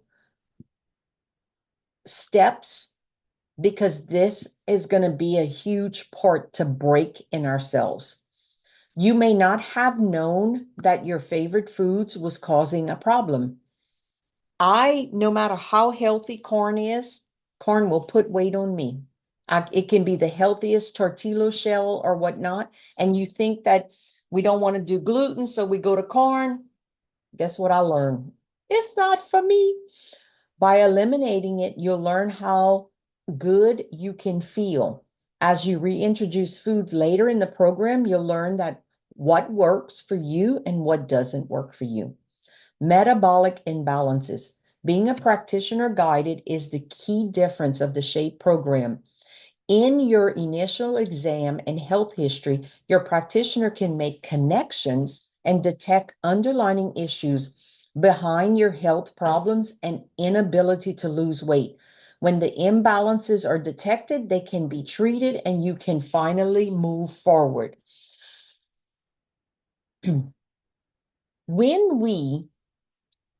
steps because this is going to be a huge part to break in ourselves. You may not have known that your favorite foods was causing a problem. No matter how healthy corn is, corn will put weight on me. It can be the healthiest tortilla shell or whatnot, and you think that we don't want to do gluten, so we go to corn. Guess what I learned? It's not for me. By eliminating it, you'll learn how good you can feel. As you reintroduce foods later in the program, you'll learn that what works for you and what doesn't work for you. Metabolic imbalances. Being a practitioner guided is the key difference of the SHAPE program. In your initial exam and health history, your practitioner can make connections and detect underlying issues behind your health problems and inability to lose weight. When the imbalances are detected, they can be treated and you can finally move forward. When we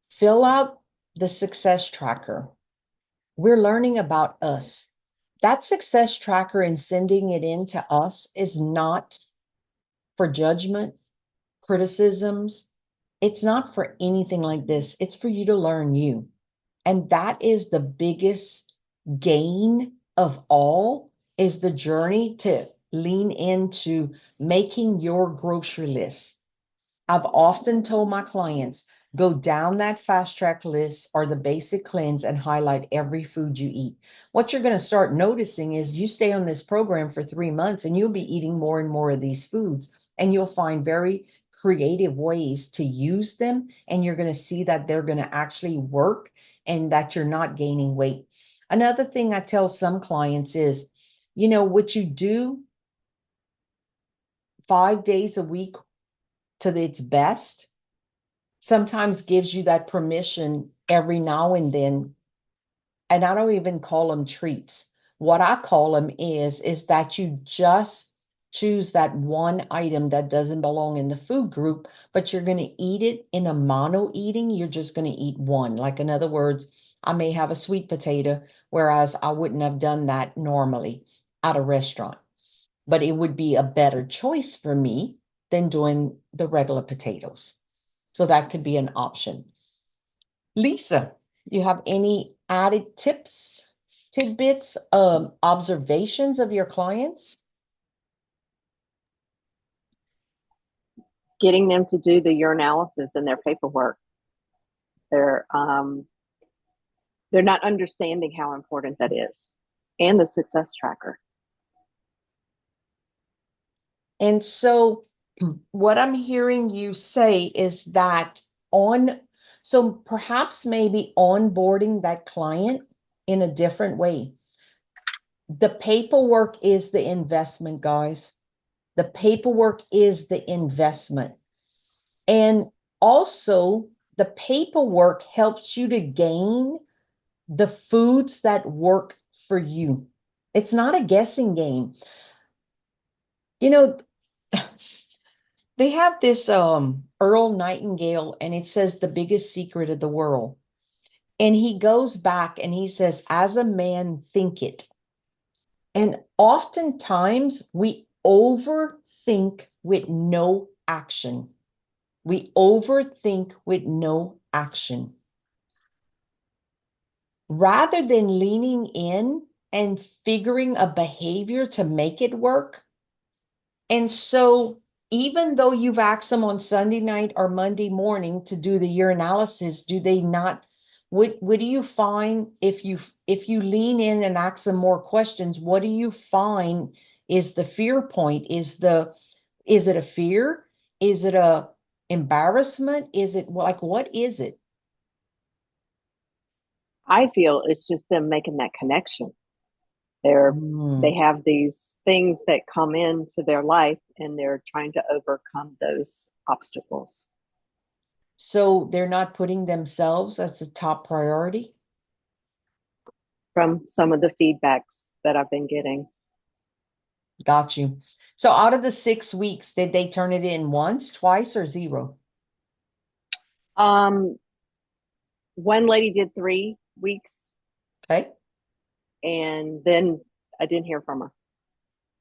fill out the success tracker, we're learning about us. That success tracker and sending it in to us is not for judgment, criticisms. It's not for anything like this. It's for you to learn you. And that is the biggest gain of all, is the journey to lean into making your grocery list. I've often told my clients, Go down that fast track list or the basic cleanse and highlight every food you eat. What you're going to start noticing is you stay on this program for 3 months and you'll be eating more and more of these foods, and you'll find very creative ways to use them. And you're going to see that they're going to actually work and that you're not gaining weight. Another thing I tell some clients is, what you do 5 days a week to its best sometimes gives you that permission every now and then. And I don't even call them treats. What I call them is that you just choose that one item that doesn't belong in the food group, but you're going to eat it in a mono eating. You're just going to eat one. Like, in other words, I may have a sweet potato, whereas I wouldn't have done that normally at a restaurant. But it would be a better choice for me than doing the regular potatoes. So that could be an option. Lisa, you have any added tips, tidbits, observations of your clients? Getting them to do the urinalysis in their paperwork. They're not understanding how important that is, and the success tracker. And so what I'm hearing you say is that so perhaps maybe onboarding that client in a different way. The paperwork is the investment, guys. The paperwork is the investment. And also, the paperwork helps you to gain the foods that work for you. It's not a guessing game. They have this Earl Nightingale, and it says the biggest secret of the world. And he goes back and he says, as a man thinketh. And oftentimes we overthink with no action. We overthink with no action. Rather than leaning in and figuring a behavior to make it work. And so even though you've asked them on Sunday night or Monday morning to do the urinalysis, do they not? What do you find if you lean in and ask them more questions? What do you find is the fear point? Is it a fear? Is it a embarrassment? Is it like, what is it? I feel it's just them making that connection. They have these things that come into their life, and they're trying to overcome those obstacles. So they're not putting themselves as a top priority? From some of the feedbacks that I've been getting. Got you. So out of the 6 weeks, did they turn it in once, twice, or zero? One lady did 3 weeks. Okay. And then I didn't hear from her.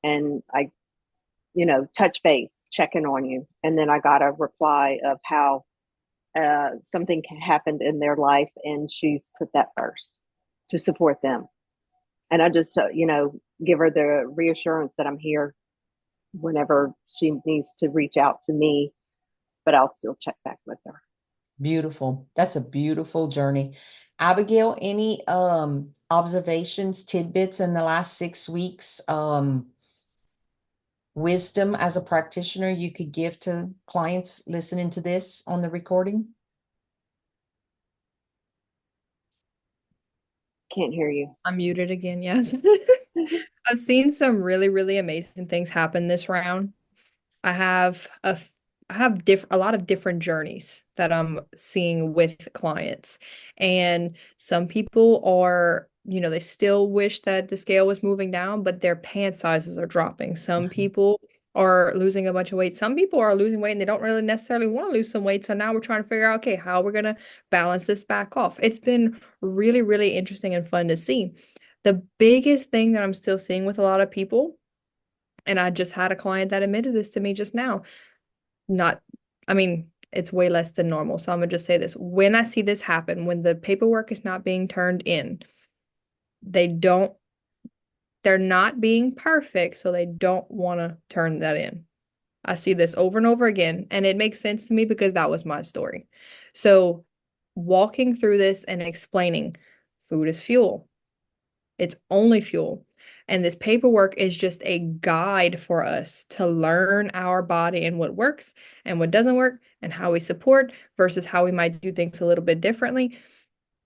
And I, touch base, checking on you. And then I got a reply of how something happened in their life, and she's put that first to support them. And I just, give her the reassurance that I'm here whenever she needs to reach out to me, but I'll still check back with her. Beautiful. That's a beautiful journey. Abigail, any observations, tidbits in the last 6 weeks, wisdom as a practitioner you could give to clients listening to this on the recording? Can't hear you. I'm muted again, yes. I've seen some really, really amazing things happen this round. I have a lot of different journeys that I'm seeing with clients. And some people are, they still wish that the scale was moving down, but their pant sizes are dropping. Some people are losing a bunch of weight. Some people are losing weight and they don't really necessarily want to lose some weight. So now we're trying to figure out, okay, how we're going to balance this back off. It's been really, really interesting and fun to see. The biggest thing that I'm still seeing with a lot of people, and I just had a client that admitted this to me just now. It's way less than normal. So I'm gonna just say this. When I see this happen, when the paperwork is not being turned in, they're not being perfect, so they don't want to turn that in. I see this over and over again, and it makes sense to me because that was my story. So walking through this and explaining food is fuel. It's only fuel. And this paperwork is just a guide for us to learn our body and what works and what doesn't work and how we support versus how we might do things a little bit differently.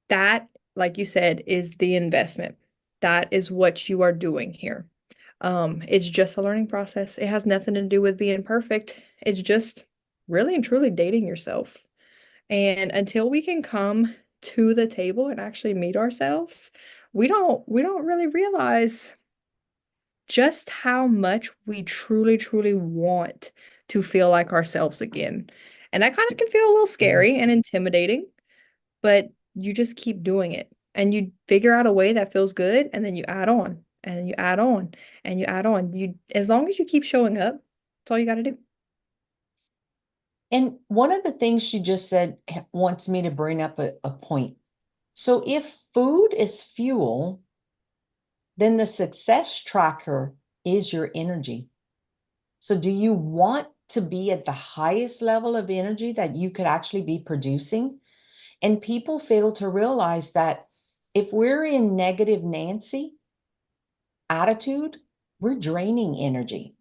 That, like you said, is the investment. That is what you are doing here. It's just a learning process. It has nothing to do with being perfect. It's just really and truly dating yourself. And until we can come to the table and actually meet ourselves, we don't really realize just how much we truly, truly want to feel like ourselves again. And that kind of can feel a little scary and intimidating, but you just keep doing it and you figure out a way that feels good and then you add on and you add on and you add on. You as long as you keep showing up, that's all you got to do. And one of the things she just said wants me to bring up a point. So if food is fuel, then the success tracker is your energy. So do you want to be at the highest level of energy that you could actually be producing? And people fail to realize that if we're in negative Nancy attitude, we're draining energy.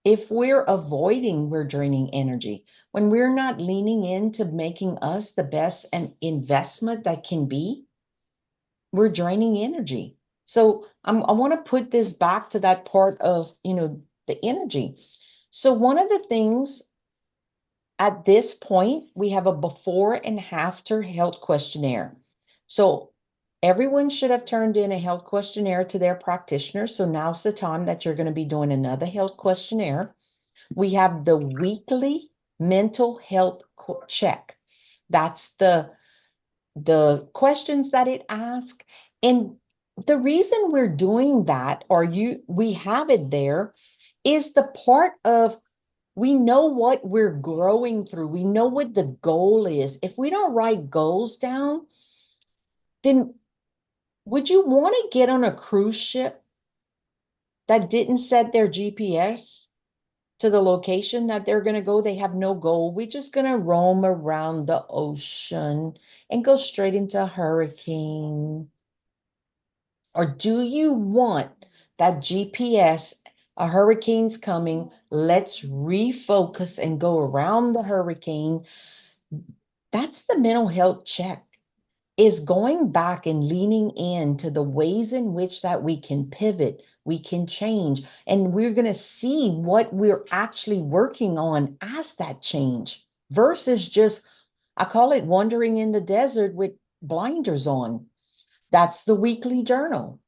If we're avoiding, we're draining energy. When we're not leaning into making us the best and investment that can be, we're draining energy. So I want to put this back to that part of, the energy. So one of the things at this point, we have a before and after health questionnaire. So everyone should have turned in a health questionnaire to their practitioner. So now's the time that you're going to be doing another health questionnaire. We have the weekly mental health check. That's the questions that it asks. And the reason we're doing that, we have it there, is the part of we know what we're growing through. We know what the goal is. If we don't write goals down, then would you want to get on a cruise ship that didn't set their GPS to the location that they're going to go? They have no goal. We're just going to roam around the ocean and go straight into a hurricane. Or do you want that GPS? A hurricane's coming. Let's refocus and go around the hurricane. That's the mental health check, is going back and leaning into the ways in which that we can pivot, we can change, and we're going to see what we're actually working on as that change versus just, I call it wandering in the desert with blinders on. That's the weekly journal.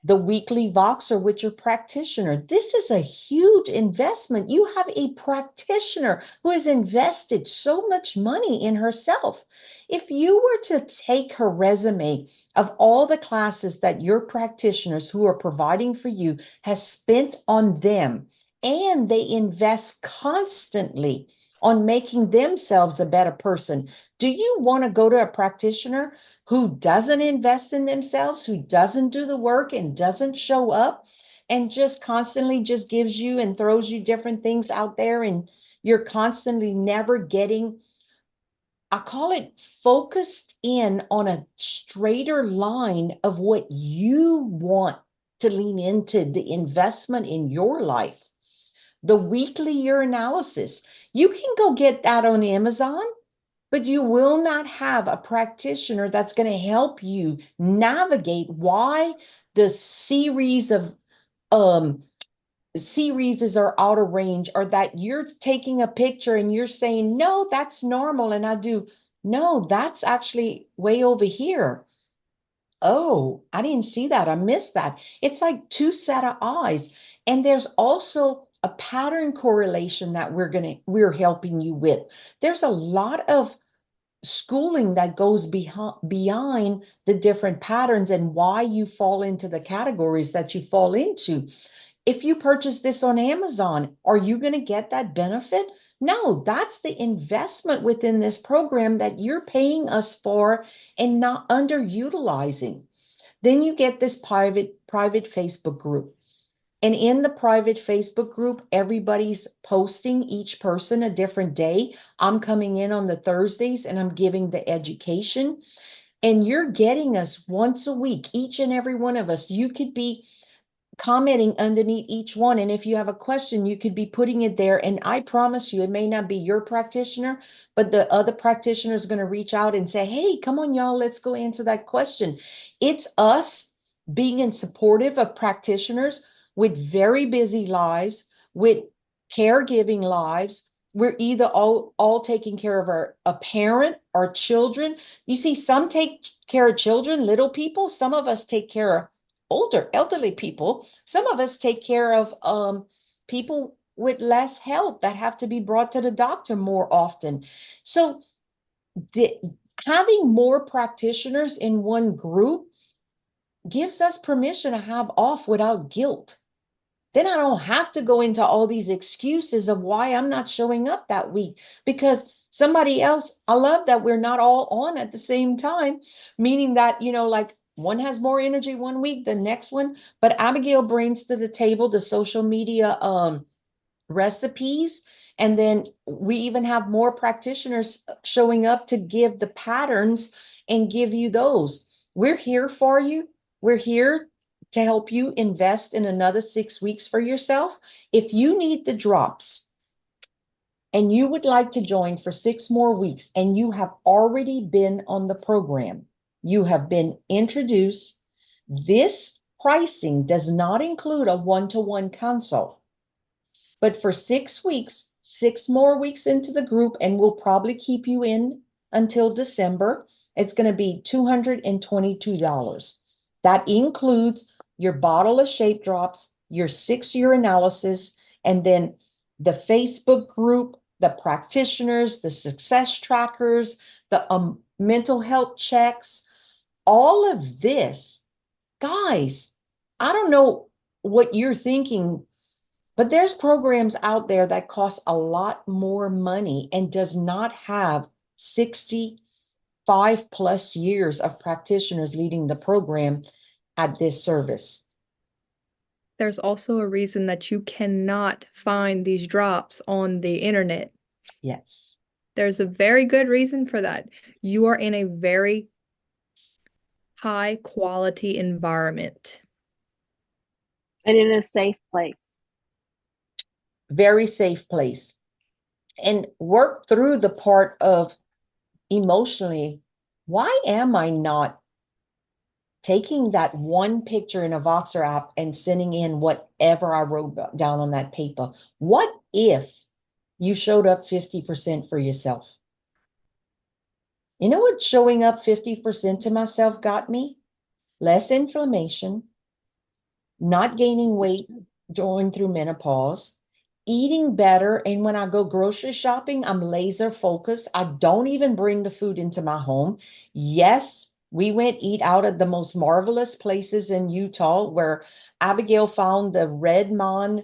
The weekly Voxer with your practitioner. This is a huge investment. You have a practitioner who has invested so much money in herself. If you were to take her resume of all the classes that your practitioners who are providing for you has spent on them, and they invest constantly on making themselves a better person, do you want to go to a practitioner who doesn't invest in themselves, who doesn't do the work and doesn't show up and just constantly just gives you and throws you different things out there, and you're constantly never getting, I call it, focused in on a straighter line of what you want to lean into, the investment in your life? The weekly urinalysis, you can go get that on Amazon, but you will not have a practitioner that's going to help you navigate why the um series are out of range, or that you're taking a picture and you're saying, no, that's normal. And I do, no, that's actually way over here. Oh, I didn't see that. I missed that. It's like two set of eyes. And there's also a pattern correlation that we're helping you with. There's a lot of schooling that goes behind the different patterns and why you fall into the categories that you fall into. If you purchase this on Amazon, are you going to get that benefit? No, that's the investment within this program that you're paying us for and not underutilizing. Then you get this private Facebook group. And in the private Facebook group, everybody's posting each person a different day. I'm coming in on the Thursdays and I'm giving the education. And you're getting us once a week, each and every one of us. You could be commenting underneath each one. And if you have a question, you could be putting it there. And I promise you, it may not be your practitioner, but the other practitioner is going to reach out and say, hey, come on, y'all, let's go answer that question. It's us being in supportive of practitioners with very busy lives, with caregiving lives. We're either all taking care of a parent, our children. You see, some take care of children, little people. Some of us take care of elderly people. Some of us take care of people with less health that have to be brought to the doctor more often. So the, having more practitioners in one group gives us permission to have off without guilt. Then I don't have to go into all these excuses of why I'm not showing up that week because somebody else, I love that we're not all on at the same time, meaning that, like one has more energy one week than next one, but Abigail brings to the table the social media recipes. And then we even have more practitioners showing up to give the patterns and give you those. We're here for you. We're here to help you invest in another 6 weeks for yourself. If you need the drops and you would like to join for 6 more weeks and you have already been on the program, you have been introduced. This pricing does not include a one-to-one consult. But for 6 weeks, 6 more weeks into the group, and we'll probably keep you in until December, it's going to be $222. That includes your bottle of shape drops, your 6-year analysis, and then the Facebook group, the practitioners, the success trackers, the mental health checks, all of this. Guys, I don't know what you're thinking, but there's programs out there that cost a lot more money and does not have 65 plus years of practitioners leading the program at this service. There's also a reason that you cannot find these drops on the internet. Yes. There's a very good reason for that. You are in a very high quality environment. And in a safe place. Very safe place. And work through the part of emotionally, why am I not taking that one picture in a Voxer app and sending in whatever I wrote down on that paper? What if you showed up 50% for yourself? You know what showing up 50% to myself got me? Less inflammation, not gaining weight going through menopause, eating better. And when I go grocery shopping, I'm laser focused. I don't even bring the food into my home. Yes, we went eat out at the most marvelous places in Utah where Abigail found the Red Mon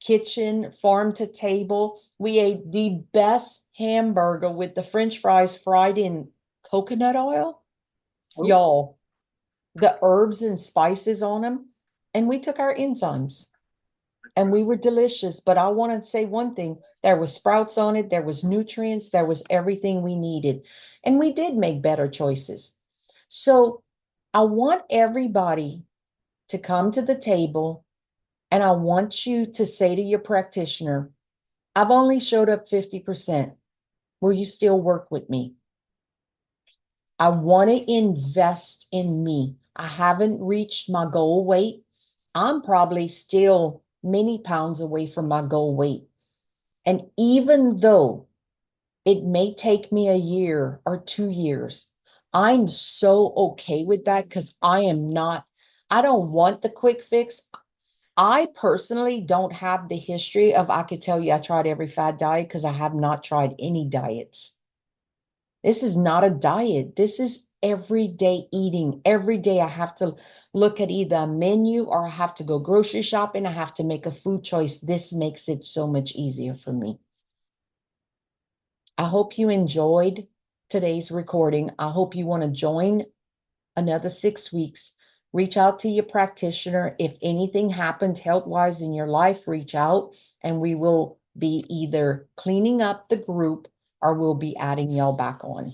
Kitchen farm to table. We ate the best hamburger with the French fries fried in coconut oil. Ooh. Y'all, the herbs and spices on them. And we took our enzymes and we were delicious. But I want to say one thing, there was sprouts on it, there was nutrients, there was everything we needed. And we did make better choices. So I want everybody to come to the table and I want you to say to your practitioner, I've only showed up 50%. Will you still work with me? I want to invest in me. I haven't reached my goal weight. I'm probably still many pounds away from my goal weight. And even though it may take me a year or 2 years, I'm so okay with that because I don't want the quick fix. I personally don't have the history of, I could tell you I tried every fad diet because I have not tried any diets. This is not a diet. This is everyday eating. Every day I have to look at either a menu or I have to go grocery shopping. I have to make a food choice. This makes it so much easier for me. I hope you enjoyed today's recording. I hope you want to join another 6 weeks. reach out to your practitioner. If anything happened health-wise in your life, reach out and we will be either cleaning up the group or we'll be adding y'all back on.